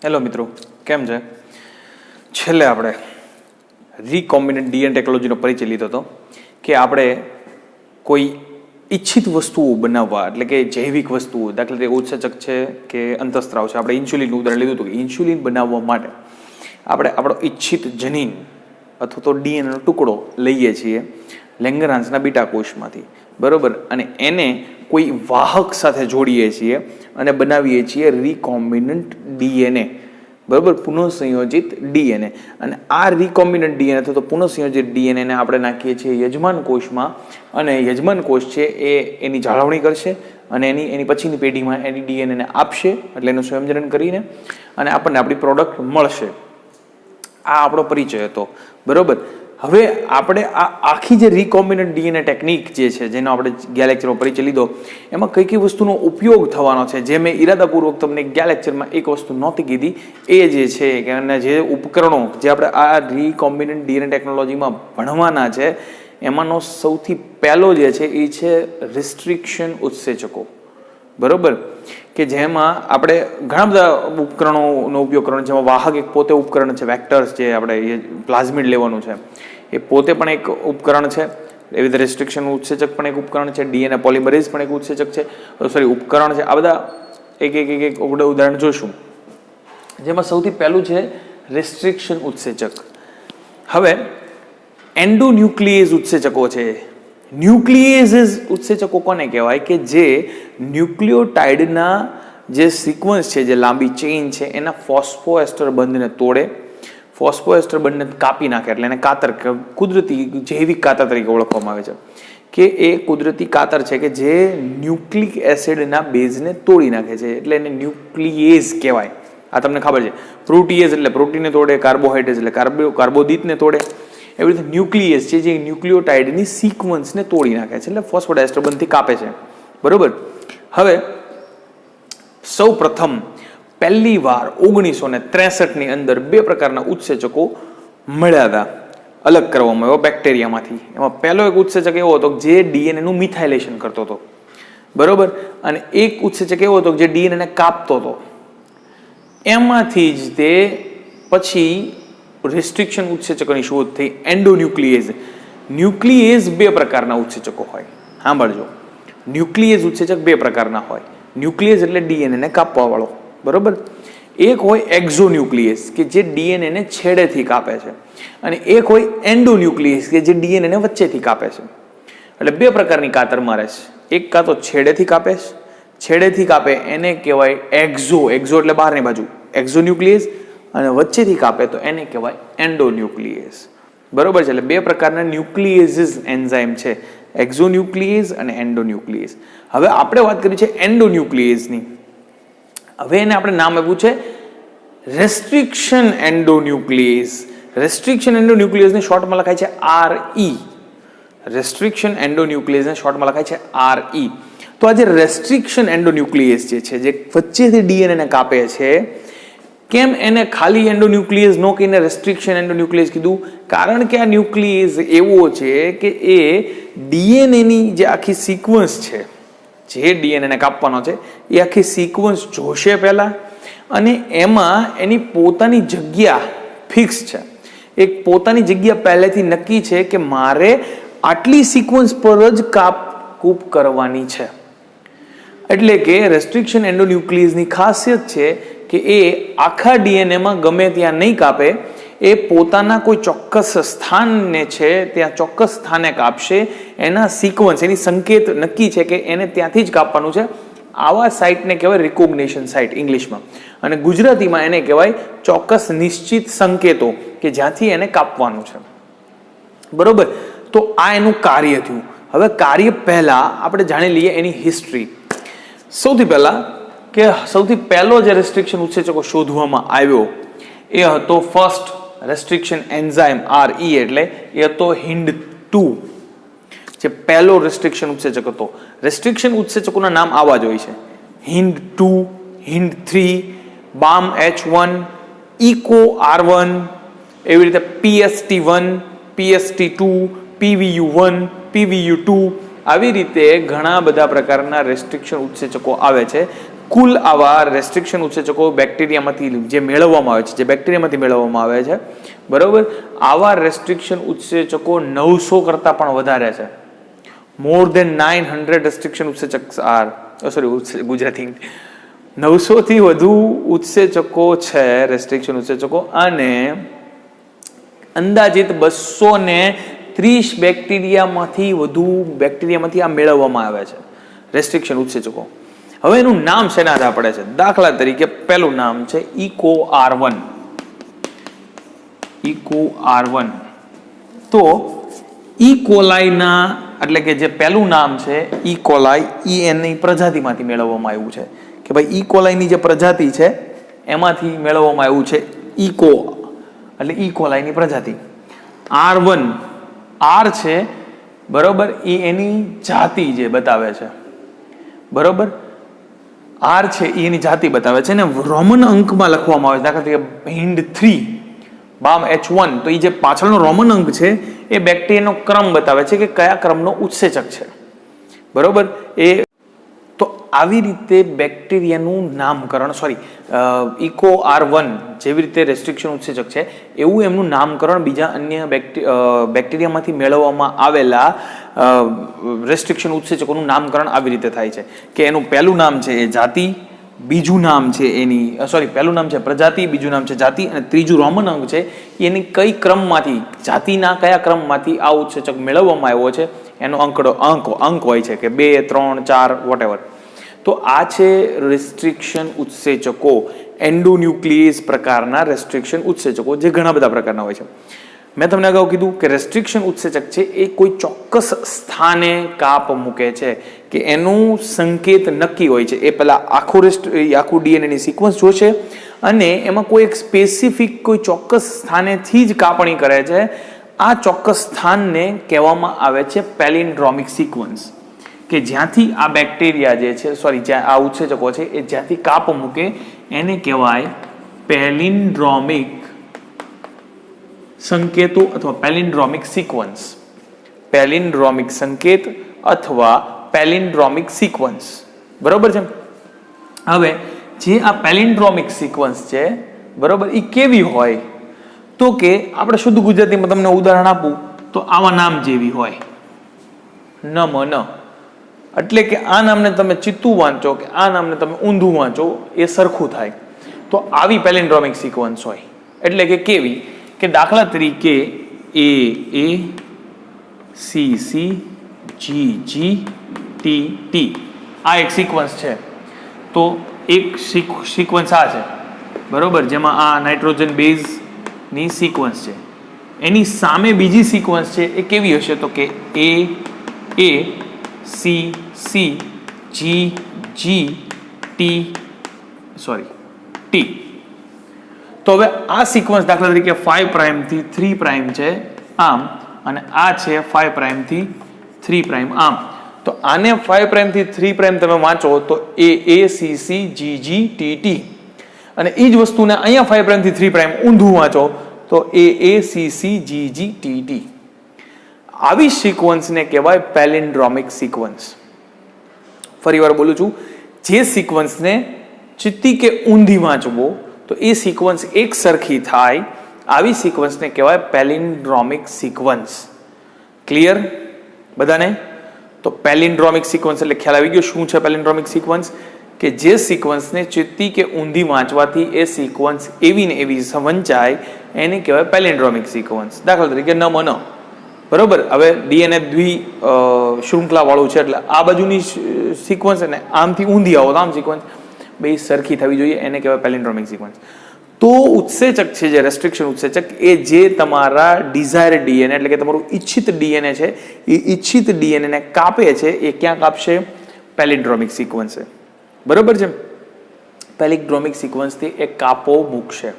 Hello મિત્રો, કેમ છે? છેલ્લે આપણે રીકોમ્બિનેન્ટ ડીએનએ ટેકનોલોજીનો પરિચય લીધો હતો કે આપણે કોઈ ઈચ્છિત વસ્તુઓ બનાવવા, એટલે કે જૈવિક વસ્તુઓ, દાખલા તરીકે ઉત્સેચક છે કે અંતઃસ્ત્રાવ છે. આપણે ઇન્સ્યુલિનનું ઉદાહરણ લીધું હતું કે ઇન્સ્યુલિન બનાવવા માટે આપણે આપણો ઈચ્છિત જનીન અથવા તો ડીએનએનો ટુકડો લઈએ છીએ લેંગરાન્સના બીટા કોષમાંથી, બરોબર, અને એને કોઈ વાહક સાથે જોડીએ છીએ અને બનાવીએ છીએ રીકોમ્બિનન્ટ ડીએનએ, બરોબર, પુનઃસંયોજિત ડીએનએ. અને આ રીકોમ્બિનન્ટ ડીએનએ અથવા તો પુનઃસંયોજિત ડીએનએને આપણે નાખીએ છીએ યજમાન કોષમાં, અને યજમાન કોષ છે એ એની જાળવણી કરશે અને એની પછીની પેઢીમાં એની ડીએનએને આપશે, એટલે એનું સંયોજન કરીને અને આપણને આપણી પ્રોડક્ટ મળશે. આ આપણો પરિચય હતો, બરોબર. હવે આપણે આ આખી જે રીકોમ્બિનન્ટ ડીએનએ ટેકનિક જે છે, જેનો આપણે ગયા લેક્ચરમાં પરિચય લીધો, એમાં કઈ કઈ વસ્તુનો ઉપયોગ થવાનો છે, જે મેં ઈરાદાપૂર્વક તમને ગયા લેક્ચરમાં એક વસ્તુ નહોતી કીધી, એ જે છે કે અને જે ઉપકરણો જે આપણે આ રીકોમ્બિનન્ટ ડીએનએ ટેકનોલોજીમાં ભણવાના છે, એમાંનો સૌથી પહેલો જે છે એ છે રિસ્ટ્રિક્શન ઉત્સેચકો, બરોબર, કે જેમાં આપણે ઘણા બધા ઉપકરણોનો ઉપયોગ કરવાનો, જેમાં વાહક એક પોતે ઉપકરણ છે, વેક્ટર્સ જે આપણે પ્લાઝમિડ લેવાનું છે એ પોતે પણ એક ઉપકરણ છે, એવી રીતે રિસ્ટ્રિક્શન ઉત્સેચક પણ એક ઉપકરણ છે, ડીએનએ પોલિમરેઝ પણ એક ઉત્સેચક છે, ઉપકરણ છે. આ બધા એક ઉદાહરણ જોશું, જેમાં સૌથી પહેલું છે રિસ્ટ્રિક્શન ઉત્સેચક. હવે એન્ડોન્યુક્લિયેઝ ઉત્સેચકો છે. ન્યુક્લિયેઝ ઉત્સેચકો કોને કહેવાય? કે જે ન્યુક્લિયોટાઇડના જે સિક્વન્સ છે, જે લાંબી ચેઇન છે, એના ફોસ્ફોએસ્ટર બંધને તોડે, ફોસ્ફોએસ્ટર બંધને કાપી નાખે, એટલે એને કાતર, કુદરતી જૈવિક કાતર તરીકે ઓળખવામાં આવે છે. કે એ કુદરતી કાતર છે કે જે ન્યુક્લિક એસિડના બેઝને તોડી નાખે છે, એટલે એને ન્યુક્લિયેઝ કહેવાય. આ તમને ખબર છે. પ્રોટીએઝ એટલે પ્રોટીનને તોડે, કાર્બોહાઈડ્રેટ એટલે કાર્બોદિતને તોડે. એવી રીતે ન્યુક્લિયસ છે જે ન્યુક્લિયોટાઇડની સિક્વન્સને તોડી નાખે છે, એટલે ફોસ્ફોડાયસ્ટર બંધથી કાપે છે, બરોબર. હવે સૌ પ્રથમ પહેલી વાર 1963ની અંદર બે પ્રકારના ઉત્સેચકો મળ્યા હતા, અલગ કરવામાં આવ્યો બેક્ટેરિયામાંથી. એમાં પહેલો એક ઉત્સેચક એવો હતો જે ડીએનએનું મિથાઇલેશન કરતો હતો, બરોબર, અને એક ઉત્સેચક એવો હતો જે ડીએનએને કાપતો હતો. એમાંથી જ તે પછી રિસ્ટ્રિક્શન ઉત્સેચકોની શોધ થઈ, એન્ડોન્યુક્લિયેઝ. ન્યુક્લિયેઝ બે પ્રકારના ઉત્સેચકો હોય, સાંભળજો. ન્યુક્લિયેઝ ઉત્સેચક બે પ્રકારના હોય. ન્યુક્લિયેઝ એટલે ડીએનએને કાપવા વાળો, બરોબર. એક હોય એક્ઝોન્યુક્લિયેઝ કે જે ડીએનએને છેડેથી કાપે છે, અને એક હોય એન્ડોન્યુક્લિયેઝ કે જે ડીએનએને વચ્ચેથી કાપે છે. એટલે બે પ્રકારની કાતર મારે છે. એક કાં તો છેડેથી કાપે છે, છેડેથી કાપે એને કહેવાય એક્ઝો એટલે બહારની બાજુ એક્ઝોન્યુક્લિયેઝ, અને વચ્ચેથી કાપે તો એને કહેવાય એન્ડોન્યુક્લિયેઝ, બરોબર છે. એટલે બે પ્રકારના ન્યુક્લિયેઝ એન્ઝાઇમ છે, એક્ઝોન્યુક્લિયેઝ અને એન્ડોન્યુક્લિયેઝ. હવે આપણે વાત કરી છે એન્ડોન્યુક્લિયેઝની. હવે એને આપણે નામ આપ્યું છે રેસ્ટ્રિક્શન એન્ડોન્યુક્લિયેઝ. રેસ્ટ્રિક્શન એન્ડોન્યુક્લિયેઝને શોર્ટમાં લખાય છે RE. રેસ્ટ્રિક્શન એન્ડોન્યુક્લિયેઝને શોર્ટમાં લખાય છે RE. તો આ જે રેસ્ટ્રિક્શન એન્ડોન્યુક્લિયેઝ જે છે, જે વચ્ચેથી ડીએનએને કાપે છે, કેમ એને ખાલી એન્ડોન્યુક્લિયેઝ ન કહીને રેસ્ટ્રિક્શન એન્ડોન્યુક્લિયેઝ કીધું? કારણ કે આ ન્યુક્લિયેઝ એવો છે કે એ ડીએનએની જે આખી સિક્વન્સ છે, જે ડીએનએને કાપવાનો છે, એ આખી સિક્વન્સ જોશે પહેલા, અને એમાં એની પોતાની જગ્યા ફિક્સ છે. એક પોતાની જગ્યા પહેલેથી નક્કી છે કે મારે આટલી સિક્વન્સ પર જ કાપકૂપ કરવાની છે. એટલે કે રેસ્ટ્રિક્શન એન્ડોન્યુક્લિયેઝની ખાસિયત છે કે એ આખા ડીએનએમાં ગમે ત્યાં નહીં કાપે, એ પોતાના કોઈ ચોક્કસ સ્થાનને છે ત્યાં ચોક્કસ સ્થાને કાપશે. એના સિક્વન્સ, એની સંકેત નક્કી છે કે એને ત્યાંથી જ કાપવાનું છે. આવા સાઇટને કહેવાય રિકોગ્નિશન સાઇટ ઇંગ્લિશમાં, અને ગુજરાતીમાં એને કહેવાય ચોક્કસ નિશ્ચિત સંકેતો કે જ્યાંથી એને કાપવાનું છે, બરોબર. તો આ એનું કાર્ય થયું. હવે કાર્ય પહેલા આપણે જાણી લઈએ એની હિસ્ટ્રી. સૌથી પહેલા કે સૌથી પહેલો જે રેસ્ટ્રિક્શન ઉત્સેચકો શોધવામાં આવ્યો એ હતો ફર્સ્ટ રેસ્ટ્રિક્શન એન્ઝાઇમ RE, એટલે એ હતો HIND2, જે પહેલો રેસ્ટ્રિક્શન ઉત્સેચક હતો. રેસ્ટ્રિક્શન ઉત્સેચકોના નામ આવા જ હોય છે: HIND2, HIND3, BAMH1, ECO-R1, એવી રીતે PST1, PST2, PVU1, PVU2, આવી રીતે ઘણા બધા પ્રકારના રેસ્ટ્રિક્શન ઉત્સેચકો આવે છે. કુલ આવા રેસ્ટ્રિક્શન ઉત્સેચકો બેક્ટેરિયામાંથી જે મેળવવામાં આવે છે, જે બેક્ટેરિયામાંથી મેળવવામાં આવે છે, બરોબર, આવા રેસ્ટ્રિક્શન ઉત્સેચકો 900 કરતાં પણ વધારે છે. મોર દેન 900 રેસ્ટ્રિક્શન ઉત્સેચક આર ગુજરાતી 900 થી વધુ ઉત્સેચકો છે, રેસ્ટ્રિક્શન ઉત્સેચકો, અને અંદાજિત 230 બેક્ટેરિયામાંથી આ મેળવવામાં આવે છે રેસ્ટ્રિક્શન ઉત્સેચકો. હવે એનું નામ શેના આધારે પડે છે? દાખલા તરીકે પહેલું નામ છે EcoR1. EcoR1 તો E. coli ના, એટલે કે જે પહેલું નામ છે E. coli, એની પ્રજાતિમાંથી મેળવવામાં આવ્યું છે કે ભાઈ E. coli ની જે પ્રજાતિ છે એમાંથી મેળવવામાં આવ્યું છે ઇકો, એટલે E. coli ની પ્રજાતિ. R1 R છે, બરોબર, એ એની જાતિ જે બતાવે છે, બરોબર, R છે એ એની જાતિ બતાવે છે ને રોમન અંકમાં લખવામાં આવે છે. દાખલા તરીકે HIND3 BAM H1, તો એ જે પાછળનો રોમન અંક છે એ બેક્ટેરિયાનો ક્રમ બતાવે છે કે કયા ક્રમનો ઉત્સેચક છે, બરોબર. તો આવી રીતે બેક્ટેરિયાનું નામકરણ, EcoR1 જેવી રીતે રેસ્ટ્રિક્શન ઉત્સેચક છે એવું એમનું નામકરણ બીજા અન્ય બેક્ટેરિયામાંથી મેળવવામાં આવેલા રેસ્ટ્રિક્શન ઉત્સેચકોનું નામકરણ આવી રીતે થાય છે કે એનું પહેલું નામ છે એ જાતિ, બીજું નામ છે પહેલું નામ છે પ્રજાતિ, બીજું નામ છે જાતિ, અને ત્રીજું રોમન અંક છે એની કઈ ક્રમમાંથી, જાતિના કયા ક્રમમાંથી આ ઉત્સેચક મેળવવામાં આવ્યો છે એનો અંક હોય છે કે 2, 3, 4 વોટેવર. તો આ છે રેસ્ટ્રિક્શન ઉત્સેચકો, એન્ડોન્યુક્લિયેઝ પ્રકારના રેસ્ટ્રિક્શન ઉત્સેચકો, જે ઘણા બધા પ્રકારના હોય છે. મેં તમને અગાઉ કીધું કે રેસ્ટ્રિક્શન ઉત્સેચક છે એ કોઈ ચોક્કસ સ્થાને કાપ મૂકે છે કે એનું સંકેત નક્કી હોય છે. એ પહેલા આખું ડીએનએ ની સિક્વન્સ જોશે અને એમાં કોઈ એક સ્પેસિફિક કોઈ ચોક્કસ સ્થાનેથી જ કાપણી કરે છે. આ ચોક્કસ સ્થાનને કહેવામાં આવે છે પેલિન્ડ્રોમિક સિક્વન્સ, કે જ્યાંથી આ બેક્ટેરિયા જે છે, જ્યાં આ ઉત્સેચકો છે એ જ્યાંથી કાપ મૂકે એને કહેવાય પેલિન્ડ્રોમિક સંકેતો અથવા પેલિન્ડ્રોમિક સિક્વન્સ. પેલિન્ડ્રોમિક સંકેત અથવા પેલિન્ડ્રોમિક સિક્વન્સ, બરોબર છે. હવે જે આ પેલિન્ડ્રોમિક સિક્વન્સ છે, બરોબર, એ કેવી હોય? તો કે આપણે શુદ્ધ ગુજરાતીમાં તમને ઉદાહરણ આપું તો આવા નામ જેવી હોય, ન. એટલે કે આ નામને તમે ચિત્તું વાંચો કે આ નામને તમે ઊંધું વાંચો એ સરખું થાય. તો આવી પેલિન્ડ્રોમિક સિક્વન્સ હોય. એટલે કે કેવી? કે દાખલા તરીકે A C G T આ એક સિક્વન્સ છે. તો એક સિક્વન્સ આ છે, બરોબર, જેમાં આ નાઇટ્રોજન બેઝ ની સિક્વન્સ છે. એની સામે બીજી સિક્વન્સ છે એ કેવી હશે? તો કે A C G T. તો હવે આ સિક્વન્સ દાખલા તરીકે 5 પ્રાઇમ થી 3 પ્રાઇમ છે આમ, અને આ છે 5 પ્રાઇમ થી 3 પ્રાઇમ આમ. તો આને 5 પ્રાઇમ થી 3 પ્રાઇમ તમે વાંચો તો A C G T, અને એ જ વસ્તુને અહીંયા 5 પ્રાઇમ થી 3 પ્રાઇમ ઊંધું વાંચો તો A C G T. આવી સિક્વન્સને કહેવાય પેલિન્ડ્રોમિક સિક્વન્સ. ફરીવાર બોલું છું, જે સિક્વન્સને ચિત્તી કે ઊંધી વાંચવો તો એ સિક્વન્સ એક સરખી થાય, આવી સિક્વન્સને કહેવાય પેલિન્ડ્રોમિક સિક્વન્સ. ક્લિયર બધાને? તો પેલિન્ડ્રોમિક સિક્વન્સ એટલે ખ્યાલ આવી ગયો શું છે પેલિન્ડ્રોમિક સિક્વન્સ? કે જે સિક્વન્સને ચિત્તી કે ઊંધી વાંચવાથી એ સિક્વન્સ એવી ને એવી વંચાય એને કહેવાય પેલિન્ડ્રોમિક સિક્વન્સ. દાખલા તરીકે ન, બરોબર. હવે ડીએનએ શૃંખલા વાળું છે એટલે આ બાજુની સિક્વન્સ અને આમથી ઊંધી આવો તો આમ સિક્વન્સ બે સરખી થવી જોઈએ, એને કહેવાય પેલિન્ડ્રોમિક સિક્વન્સ. તો ઉત્સેચક છે જે રેસ્ટ્રિક્શન ઉત્સેચક એ જે તમારા ડિઝાયર ડીએનએ એટલે કે તમારું ઈચ્છિત ડીએનએ છે એ ઈચ્છિત ડીએનએ ને કાપે છે એ ક્યાં કાપશે? પેલિન્ડ્રોમિક સિક્વન્સે, બરોબર છે. પેલિન્ડ્રોમિક સિક્વન્સથી એ કાપો મૂકશે.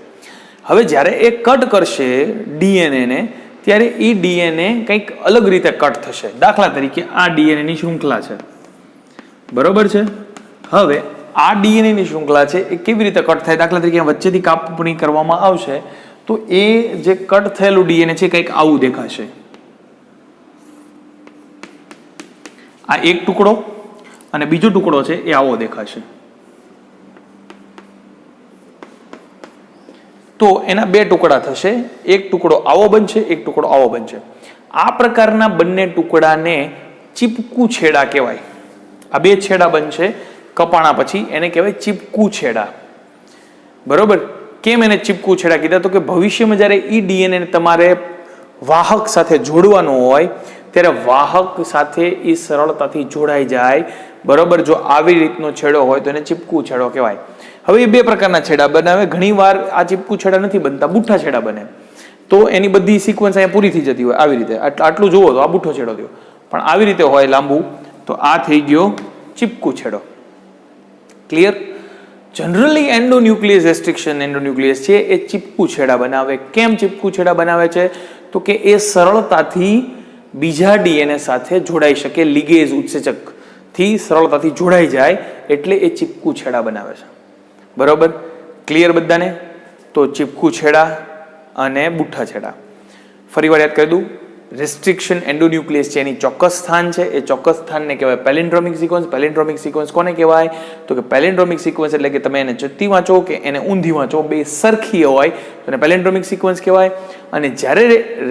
હવે જ્યારે એ કટ કરશે ડીએનએ ને ત્યારે એ ડીએનએ કંઈક અલગ રીતે કટ થશે. દાખલા તરીકે આ ડીએનએ ની શૃંખલા છે, બરોબર છે. હવે આ ડીએનએ ની શૃંખલા છે એ કેવી રીતે કટ થાય? દાખલા તરીકે વચ્ચેથી કાપણી કરવામાં આવશે તો એ જે કટ થયેલું ડીએનએ છે કંઈક આવું દેખાશે. આ એક ટુકડો અને બીજો ટુકડો છે એ આવો દેખાશે. તો એના બે ટુકડા થશે, એક ટુકડો આવો બનશે, એક ટુકડો આવો બનશે. આ પ્રકારના બંને ટુકડાને ચીપકુ છેડા કહેવાય. આ બે છેડા બનશે કપાણા પછી, એને કહેવાય ચીપકુ છેડા. બરોબર? કેમ એને ચીપકુ છેડા કીધા? તો કે ભવિષ્યમાં જ્યારે ઈ ડીએનએ તમારે વાહક સાથે જોડવાનું હોય ત્યારે વાહક સાથે એ સરળતાથી જોડાઈ જાય. બરોબર? જો આવી રીતનો છેડો હોય તો એને ચીપકુ છેડો કહેવાય. હવે એ બે પ્રકારના છેડા બનાવે. ઘણી વાર આ ચીપકુ છેડા નથી બનતા, બુઠ્ઠા છેડા બને. તો એની બધી સિક્વન્સ અહીંયા પૂરી થઈ જતી હોય આવી રીતે. આટલું જુઓ તો આ બુઠ્ઠો છેડો થયો, પણ આવી રીતે હોય લાંબુ તો આ થઈ ગયો ચીપકુ છેડો. Clear? Generally endonuclease restriction endonuclease છે એ ચીપકુ છેડા બનાવે. કેમ ચીપકુ છેડા બનાવે છે? તો કે એ સરળતાથી બીજા ડીએનએ સાથે જોડાઈ શકે, લિગેઝ ઉત્સેચક થી સરળતાથી જોડાઈ જાય, એટલે એ ચીપકુ છેડા બનાવે છે. બરોબર? ક્લિયર બધાને? તો ચીપકુ છેડા અને બુઠ્ઠા છેડા. ફરી વાર યાદ કરી દઉં, રેસ્ટ્રિક્શન એન્ડોન્યુક્લિયસ છે એની ચોક્કસ સ્થાન છે, એ ચોક્કસ સ્થાનને કહેવાય પેલિન્ડ્રોમિક સિક્વન્સ. પેલિન્ડ્રોમિક સિક્વન્સ કોને કહેવાય? તો કે પેલિન્ડ્રોમિક સિક્વન્સ એટલે કે તમે એને ચત્તી વાંચો કે એને ઊંધી વાંચો, બે સરખી હોય તો એને પેલિન્ડ્રોમિક સિક્વન્સ કહેવાય. અને જ્યારે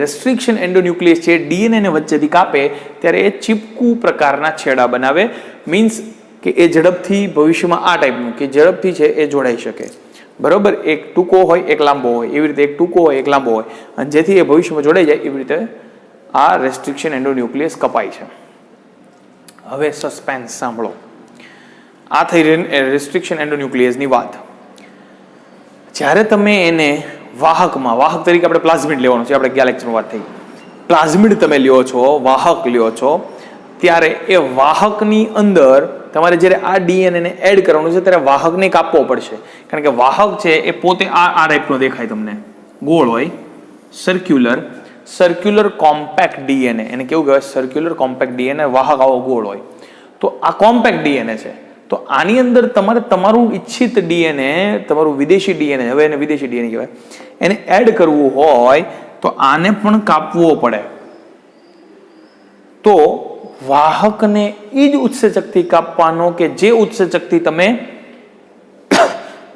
રેસ્ટ્રિક્શન એન્ડોન્યુક્લિયસ છે ડીએનએ ને વચ્ચેથી કાપે ત્યારે એ ચીપકુ પ્રકારના છેડા બનાવે. મીન્સ કે એ ઝડપથી ભવિષ્યમાં આ ટાઈપનું કે ઝડપથી છે એ જોડાઈ શકે. બરોબર? એક ટૂંકો હોય એક લાંબો હોય, એવી રીતે એક ટૂંકો હોય એક લાંબો હોય, અને જેથી એ ભવિષ્યમાં જોડાઈ જાય એવી રીતે આ રેસ્ટ્રિક્શન એન્ડોન્યુક્લિયસ કપાય છે. હવે સસ્પેન્સ સાંભળો. આ થઈ રેસ્ટ્રિક્શન એન્ડોન્યુક્લિયસની વાત. જ્યારે તમે એને વાહકમાં, વાહક તરીકે આપણે પ્લાઝમિડ લેવાનો છે, આપણે ગયા લેક્ચરમાં વાત થઈ, પ્લાઝમિડ તમે લ્યો છો, વાહક લ્યો છો, ત્યારે એ વાહકની અંદર તમારે જ્યારે આ ડીએનએ એડ કરવાનું છે ત્યારે વાહકને કાપવો પડશે. કારણ કે વાહક છે એ પોતે આ ટાઈપનો દેખાય તમને, ગોળ હોય, સર્ક્યુલર કોમ્પેક્ટ ડીએનએ. એને કેવું કહેવાય? Circular compact DNA. વાહક આવો ગોળ હોય. તો આ કોમ્પેક્ટ ડીએનએ છે. તો આની અંદર તમારે તમારું ઈચ્છિત ડીએનએ, તમારું વિદેશી ડીએનએ, હવે એને વિદેશી ડીએનએ કહેવાય, એને એડ કરવું હોય તો આને પણ કાપવો પડે. તો વાહકને એ જ ઉત્સેચકથી કાપવાનો કે જે ઉત્સેચકથી તમે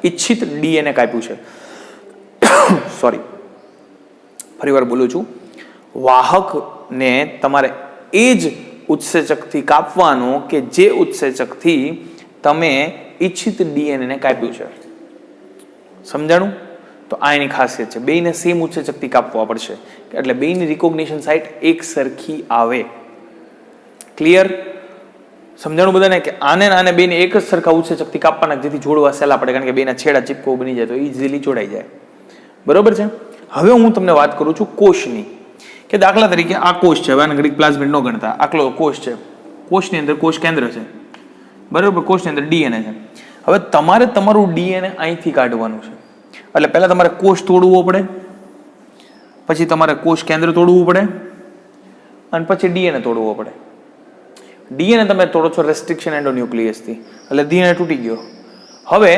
ઈચ્છિત ડીએનએ કાપ્યું છે. સોરી, ફરી વાર બોલું છું. વાહકને તમારે એ જ ઉત્સેચકથી કાપવાનું કે જે ઉત્સેચકથી તમે ઈચ્છિત ડીએનએ કાપ્યું છે. સમજાણું? તો આ એની ખાસિયત છે. બેયને સેમ ઉત્સેચકથી કાપવા પડશે એટલે બેયની રિકોગ્નિશન સાઇટ એક સરખી આવે. ક્લિયર? સમજાણું બધાને? કે આને બેને એક જ સરખા ઉત્સેચકથી કાપવાના જેથી જોડવા સહેલા પડે, કારણ કે બેના છેડા ચીપકો બની જાય તો ઇઝીલી જોડાઈ જાય. બરોબર છે? હવે હું તમને વાત કરું છું કોષની. કે દાખલા તરીકે આ કોષ છે, હવે આને ઘડીક પ્લાઝમિડ ન ગણતા, આટલો કોષ છે, કોષની અંદર કોષ કેન્દ્ર છે. બરોબર? કોષની અંદર ડીએનએ છે. હવે તમારે તમારું ડીએનએ અહીંથી કાઢવાનું છે. એટલે પહેલા તમારે કોષ તોડવો પડે, પછી તમારે કોષ કેન્દ્ર તોડવું પડે, અને પછી ડીએનએ તોડવો પડે. ડીએનએ તમે તોડો છો રેસ્ટ્રિક્શન એન્ડોન્યુક્લિયસથી, એટલે ડીએનએ તૂટી ગયો. હવે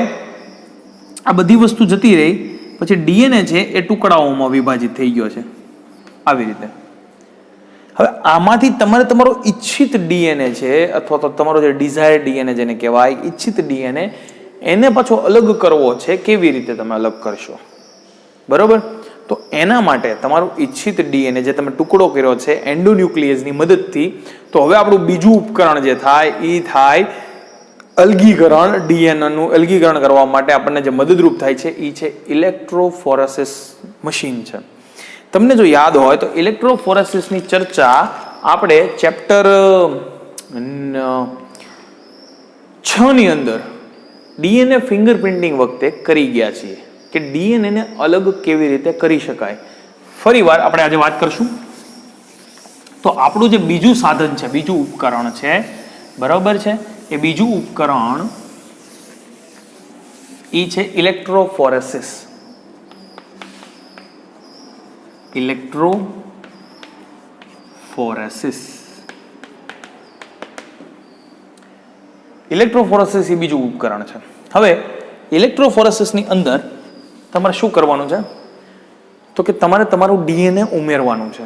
આ બધી વસ્તુ જતી રહી, પછી ડીએનએ છે એ ટુકડાઓમાં વિભાજિત થઈ ગયો છે આવી રીતે. હવે આમાંથી તમારે તમારો ઈચ્છિત ડીએનએ છે અથવા તો તમારો જે ડિઝાયર ડીએનએ જેને કહેવાય, ઈચ્છિત ડીએનએ, એને પાછો અલગ કરવો છે. કેવી રીતે તમે અલગ કરશો? બરોબર? તો એના માટે તમારું ઈચ્છિત ડીએનએ જે તમે ટુકડો કર્યો છે એન્ડોન્યુક્લિયસની મદદથી, તો હવે આપણું બીજું ઉપકરણ જે થાય એ થાય અલગીકરણ. ડીએનએનું અલગીકરણ કરવા માટે આપણને જે મદદરૂપ થાય છે એ છે ઇલેક્ટ્રોફોરેસિસ મશીન છે. તમને જો યાદ હોય તો ઇલેક્ટ્રોફોરેસિસની ચર્ચા આપણે ચેપ્ટર 6 ની અંદર ડીએનએ ફિંગરપ્રિન્ટિંગ વખતે કરી ગયા છીએ કે ડીએનએ ને અલગ કેવી રીતે કરી શકાય. ફરી વાર આપણે આજે વાત કરશું. તો આપણું જે બીજું સાધન છે, બીજું ઉપકરણ છે, બરાબર છે, એ બીજું ઉપકરણ એ છે ઇલેક્ટ્રોફોરેસિસ. ઇલેક્ટ્રોફોરેસિસ એ બીજું ઉપકરણ છે. હવે ઇલેક્ટ્રોફોરેસિસની અંદર તમારે શું કરવાનું છે? તો કે તમારે તમારું ડીએનએ ઉમેરવાનું છે.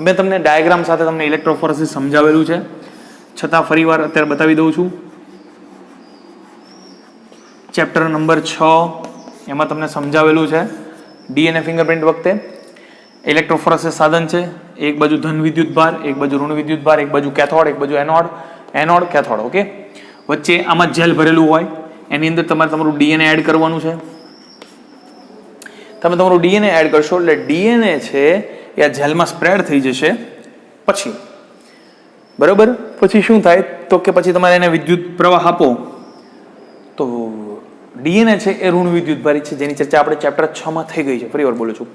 મેં તમને ડાયાગ્રામ સાથે તમને ઇલેક્ટ્રોફોરેસિસ સમજાવેલું છે. છતાં ફરીવાર અત્યારે બતાવી દઉં છું. ચેપ્ટર નંબર 6 એમાં તમને સમજાવેલું છે ડીએનએ ફિંગરપ્રિન્ટ વખતે ઇલેક્ટ્રોફોરેસિસ સાધન છે. એક બાજુ ધન વિદ્યુત ભાર, એક બાજુ ઋણ વિદ્યુત ભાર, એક બાજુ કેથોડ, એક બાજુ એનોડ કેથોડ. ઓકે, વચ્ચે આમાં જેલ ભરેલું હોય, એની અંદર તમારે તમારું ડીએનએ એડ કરવાનું છે. તમે તમારું ડીએનએ એડ કરશો એટલે ડીએનએ છે એ આ જેલમાં સ્પ્રેડ થઈ જશે. પછી બરોબર, પછી શું થાય તો કે પછી તમારે એને વિદ્યુત પ્રવાહ આપો તો ડીએનએ છે એ ઋણ વિદ્યુત ભારિત છે, જેની ચર્ચા આપણે ચેપ્ટર 6 માં થઈ ગઈ છે. ફરી વાર બોલું છું,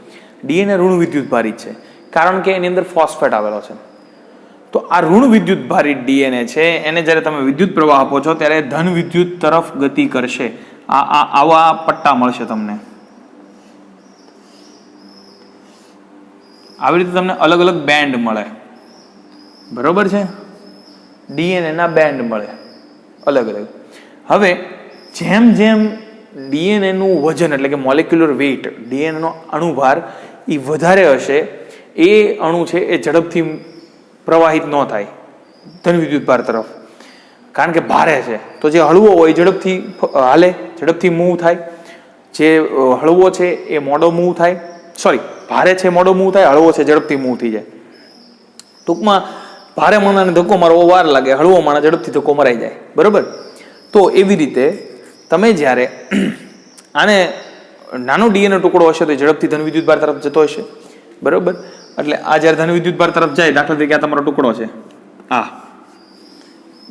ડીએનએ ઋણ વિદ્યુત ભારિત છે કારણ કે એની અંદર ફોસ્ફેટ આવેલો છે. તો આ ઋણ વિદ્યુત ભારિત ડીએનએ છે એને જ્યારે તમે વિદ્યુત પ્રવાહ આપો છો ત્યારે ધન વિદ્યુત તરફ ગતિ કરશે. આવા પટ્ટા મળશે તમને. આવી રીતે તમને અલગ અલગ બેન્ડ મળે. બરોબર છે, ડીએનએ ના બેન્ડ મળે અલગ અલગ. હવે જેમ જેમ ડીએનએ નું વજન એટલે કે મોલેક્યુલર વેઇટ, ડીએનએ નો અણુભાર એ વધારે હશે, એ અણુ છે એ ઝડપથી પ્રવાહિત ન થાય ધન વિદ્યુત ભાર તરફ, કારણ કે ભારે છે. તો જે હળવો હોય ઝડપથી હાલે, ઝડપથી મૂવ થાય. જે હળવો છે એ મોડો મૂવ થાય, સોરી ભારે છે મોડો મૂવ થાય, હળવો છે ઝડપથી મૂવ થઈ જાય. ટૂંકમાં ભારે માણાને ધક્કો મારવો વાર લાગે, હળવો માણા ઝડપથી ધક્કો મરાઈ જાય. બરોબર, તો એવી રીતે તમે જ્યારે આને નાનો ડીએનએ ટુકડો હશે તો ઝડપથી ધન વિદ્યુત ભાર તરફ જતો હશે. બરોબર, એટલે આ જ્યારે ધન વિદ્યુત ભાર તરફ જાય, દાખલા તરીકે આ તમારો ટુકડો છે આ,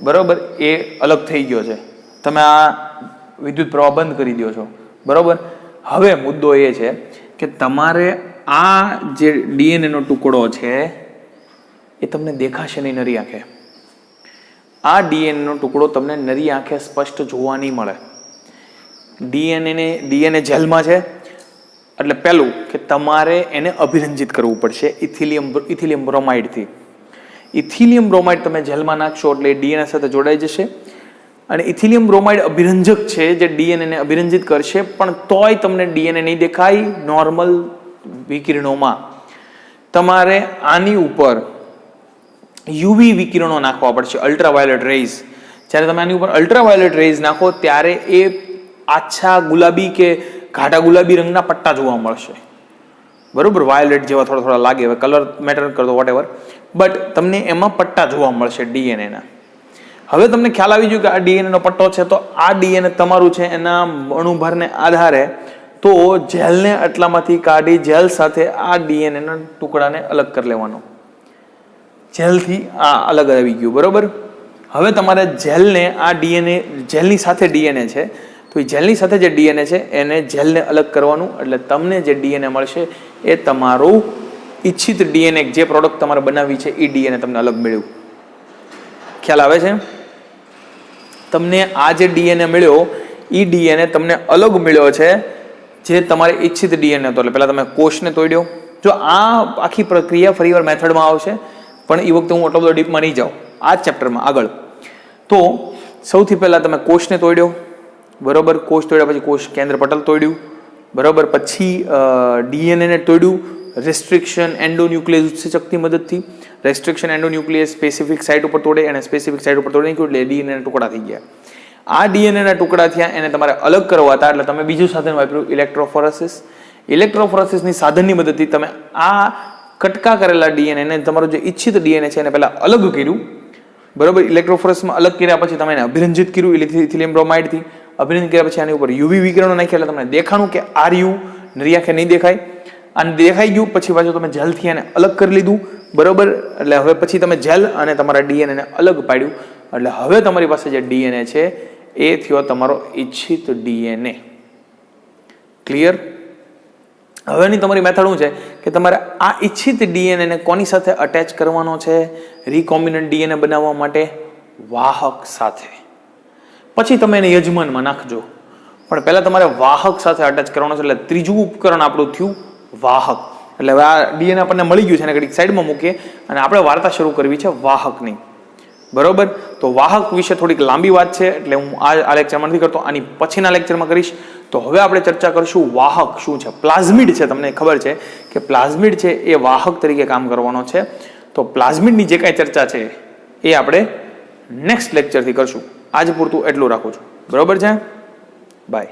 બરોબર, એ અલગ થઈ ગયો છે, તમે આ વિદ્યુત પ્રવાહ બંધ કરી દો છો. બરોબર, હવે મુદ્દો એ છે કે તમારે આ જે ડીએનએ નો ટુકડો છે એ તમને દેખાશે નહીં નરી આંખે. આ ડીએનએ નો ટુકડો તમને નરી આંખે સ્પષ્ટ જોવા નહીં મળે. ડીએનએ જેલમાં છે એટલે પહેલું કે તમારે એને અભિરંજિત કરવું પડશે ઇથિલિયમ બ્રોમાઇડથી. ઇથિલિયમ બ્રોમાઇડ તમે જેલમાં નાખશો એટલે ડીએનએ સાથે જોડાઈ જશે અને ઇથિલિયમ બ્રોમાઇડ અભિરંજક છે જે ડીએનએ અભિરંજિત કરશે, પણ તોય તમને ડીએનએ નહીં દેખાય. નોર્મલ વિકિરણોમાં તમારે આની ઉપર યુવી વિકિરણો નાખવા પડશે, અલ્ટ્રાવાયોલેટ રેઝ. જ્યારે તમે આની ઉપર અલ્ટ્રાવાયોલેટ રેઝ નાખો ત્યારે એ આછા ગુલાબી કે ઘાટા ગુલાબી રંગના પટ્ટા જોવા મળશે. બરોબર, વાયોલેટ જેવા થોડા થોડા લાગે, હવે કલર મેટર કરતો વોટ એવર, બટ તમને એમાં પટ્ટા જોવા મળશે ડીએનએ ના. હવે તમને ખ્યાલ આવી ગયો કે આ ડીએનએ નો પટ્ટો છે, તો આ ડીએનએ તમારું છે એના અણુભારને આધારે તો જેલને આટલામાંથી કાઢી જેલ સાથે આ ડીએનએ ના ટુકડાને અલગ કરી લેવાનો. જેલથી આ અલગ આવી ગયું. બરોબર, હવે તમારે જેલને આ ડીએનએ જેલની સાથે ડીએનએ છે તો એ જેલની સાથે જે ડીએનએ છે એને જેલને અલગ કરવાનું, એટલે તમને જે ડીએનએ મળશે એ તમારું ઈચ્છિત ડીએનએ, જે પ્રોડક્ટ તમારે બનાવવી છે એ ડીએનએ તમને અલગ મળ્યું. ખ્યાલ આવે છે? તમને આ જે ડીએનએ મળ્યો એ ડીએનએ તમને અલગ મળ્યો છે જે તમારે ઈચ્છિત ડીએનએ હતો. એટલે પહેલા તમે કોષને તોડ્યો. જો આ આખી પ્રક્રિયા ફરીવાર મેથડમાં આવશે, પણ એ વખતે હું આટલો બધો ડીપમાં નહીં જાઉં આ ચેપ્ટરમાં આગળ. તો સૌથી પહેલા તમે કોષને તોડ્યો. બરોબર, કોષ તોડ્યા પછી કોષ કેન્દ્ર પટલ તોડ્યું. બરોબર, પછી ડીએનએ તોડ્યું રેસ્ટ્રિક્શન એન્ડોન્યુક્લિયસ ઉત્સેચકની મદદથી. રેસ્ટ્રિક્શન એન્ડોન્યુક્લિયસ સ્પેસિફિક સાઇટ ઉપર તોડે, અને સ્પેસિફિક સાઇટ ઉપર તોડી નાખ્યું એટલે ડીએનએ ટુકડા થઈ ગયા. આ ડીએનએ ના ટુકડા થયા, એને તમારે અલગ કરવા હતા એટલે તમે બીજું સાધન વાપર્યું, ઇલેક્ટ્રોફોરેસિસ. ઇલેક્ટ્રોફોરેસિસની સાધનની મદદથી તમે આ કટકા કરેલા ડીએનએ તમારું જે ઈચ્છિત ડીએનએ છે એને પહેલા અલગ કર્યું. બરોબર, ઇલેક્ટ્રોફોરેસિસમાં અલગ કર્યા પછી તમે એને અભિરંજિત કર્યું ઇથિલિયમ બ્રોમાઇડથી. અભિરંજિત કર્યા પછી આની ઉપર યુવી વિકિરણો નાખ્યા એટલે તમને દેખાણું કે આર યુ નરી આંખે નહીં દેખાય. અને દેખાઈ ગયું પછી પાછું તમે જેલથી એને અલગ કરી લીધું. બરોબર, એટલે હવે પછી તમે જેલ અને તમારા ડીએનએ અલગ પાડ્યું, એટલે હવે તમારી પાસે જે ડીએનએ છે એ થયો તમારો ઈચ્છિત ડીએનએ. ક્લિયર? હવેની તમારી મેથડ શું છે કે તમારે આ ઈચ્છિત ડીએનએ કોની સાથે અટેચ કરવાનો છે? રિકોમ્બિનન્ટ ડીએનએ બનાવવા માટે વાહક સાથે. પછી તમે એને યજમાનમાં નાખજો, પણ પહેલા તમારે વાહક સાથે અટેચ કરવાનો છે. એટલે ત્રીજું ઉપકરણ આપણું થયું વાહક. એટલે હવે આ ડીએનએ આપણને મળી ગયું છે, એને ઘડીક સાઈડમાં મૂકીએ અને આપણે વાર્તા શરૂ કરવી છે વાહકની. બરોબર, તો વાહક વિશે થોડીક લાંબી વાત છે એટલે હું આ લેક્ચરમાં નથી કરતો, આની પછીના લેક્ચરમાં કરીશ. તો હવે આપણે ચર્ચા કરીશું વાહક શું છે. પ્લાઝમિડ છે, તમને ખબર છે કે પ્લાઝમિડ છે એ વાહક તરીકે કામ કરવાનો છે. તો પ્લાઝમિડની જે કાંઈ ચર્ચા છે એ આપણે નેક્સ્ટ લેક્ચરથી કરશું. આજ પૂરતું એટલું રાખું છું. બરોબર છે? બાય.